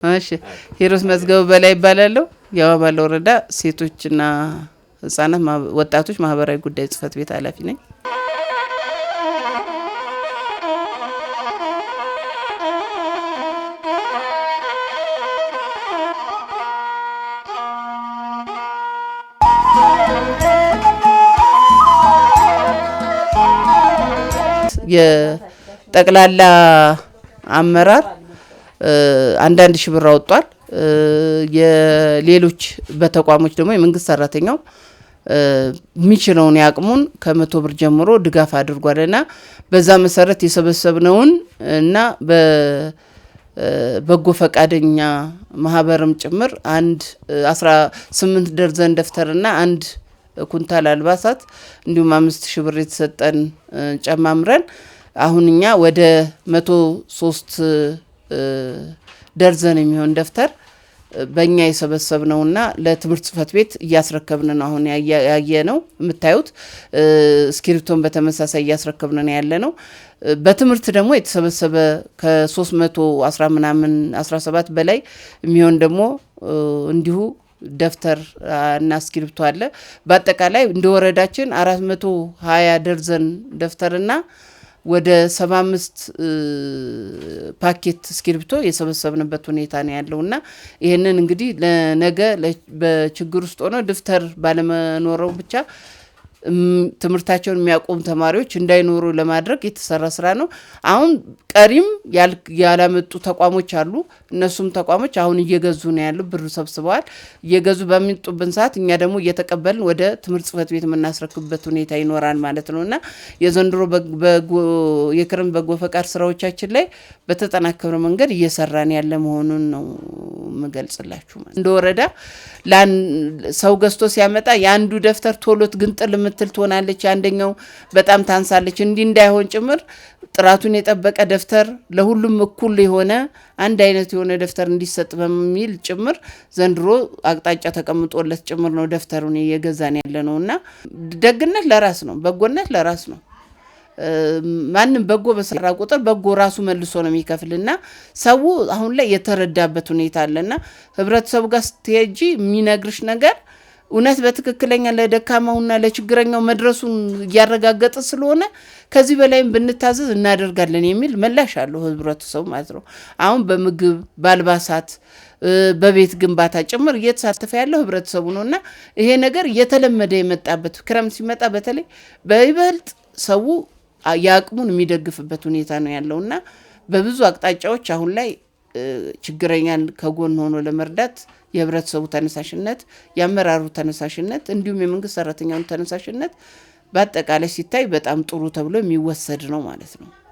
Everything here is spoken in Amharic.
እሺ ሂሩት መዝገቡ በላይ ይባላለሁ። የአዋባለ ወረዳ ሴቶችና ህጻናት ወጣቶች ማህበራዊ ጉዳይ ጽህፈት ቤት ኃላፊ ነኝ። የጠቅላላ አመራር አንዳንድ ሺህ ብር አወጣል። የሌሎች በተቋሞች ደግሞ የመንግስት ሰራተኛው የሚችለውን ያቅሙን ከ100 ብር ጀምሮ ድጋፍ አድርጓልና በዛ መሰረት የሰበሰብነውን እና በበጎ ፈቃደኛ ማህበርም ጭምር 18 ደርዘን ደፍተርና 1 ኩንታል አልባሳት እንዲሁም 5000 ብር የተሰጠን ጨማምረን አሁንኛ ወደ 103 ደርዘን የሚሆን ደፍተር በእኛ የሰበሰብነውና ለትምህርት ጽህፈት ቤት እያስረከብን ነው። አሁን ያየነው የምታዩት እስክሪብቶን በተመሳሳይ እያስረከብን ነው ያለነው። በትምህርት ደግሞ የተሰበሰበ ከ310 ምናምን 17 በላይ የሚሆን ደግሞ እንዲሁ ደፍተር እና እስክሪብቶ አለ። በአጠቃላይ እንደ ወረዳችን 420 ደርዘን ደፍተርና ወደ 75 ፓኬት እስክሪብቶ የሰበሰብንበት ሁኔታ ነው ያለውና ይሄንን እንግዲህ ለነገ በችግር ውስጥ ሆኖ ደፍተር ባለመኖረው ብቻ ትምህርታቸውን የሚያቆም ተማሪዎች እንዳይኖሩ ለማድረግ የተሰራ ስራ ነው። አሁን ቀሪም ያላመጡ ተቋሞች አሉ። እነሱም ተቋሞች አሁን እየገዙ ነው ያሉ፣ ብር ሰብስበዋል። እየገዙ በሚጡብን ሰዓት እኛ ደግሞ እየተቀበልን ወደ ትምህርት ጽህፈት ቤት የምናስረክብበት ሁኔታ ይኖራል ማለት ነውና የዘንድሮ የክረምት በጎ ፈቃድ ስራዎቻችን ላይ በተጠናከረ መንገድ እየሰራን ያለ መሆኑን ነው የምገልጽላችሁ። እንደ ወረዳ ሰው ገዝቶ ሲያመጣ የአንዱ ደፍተር ቶሎት ግንጥል ምትል ትሆናለች፣ አንደኛው በጣም ታንሳለች። እንዲህ እንዳይሆን ጭምር ጥራቱን የጠበቀ ደፍተር ለሁሉም እኩል የሆነ አንድ አይነት የሆነ ደፍተር እንዲሰጥ በሚል ጭምር ዘንድሮ አቅጣጫ ተቀምጦለት ጭምር ነው ደፍተሩን እየገዛን ያለ ነውና ደግነት ለራስ ነው፣ በጎነት ለራስ ነው። ማንም በጎ በሰራ ቁጥር በጎ ራሱ መልሶ ነው የሚከፍልና ሰው አሁን ላይ የተረዳበት ሁኔታ አለና ህብረተሰቡ ጋር ስትሄጂ የሚነግርሽ ነገር እውነት በትክክለኛ ለደካማውና ለችግረኛው መድረሱን እያረጋገጠ ስለሆነ ከዚህ በላይም ብንታዘዝ እናደርጋለን የሚል ምላሽ አለው ህብረተሰቡ ማለት ነው። አሁን በምግብ በአልባሳት በቤት ግንባታ ጭምር እየተሳተፈ ያለው ህብረተሰቡ ነውና ይሄ ነገር እየተለመደ የመጣበት ክረምት ሲመጣ በተለይ በይበልጥ ሰው ያቅሙን የሚደግፍበት ሁኔታ ነው ያለውና በብዙ አቅጣጫዎች አሁን ላይ ችግረኛን ከጎን ሆኖ ለመርዳት የህብረተሰቡ ተነሳሽነት፣ የአመራሩ ተነሳሽነት እንዲሁም የመንግስት ሰራተኛው ተነሳሽነት በአጠቃላይ ሲታይ በጣም ጥሩ ተብሎ የሚወሰድ ነው ማለት ነው።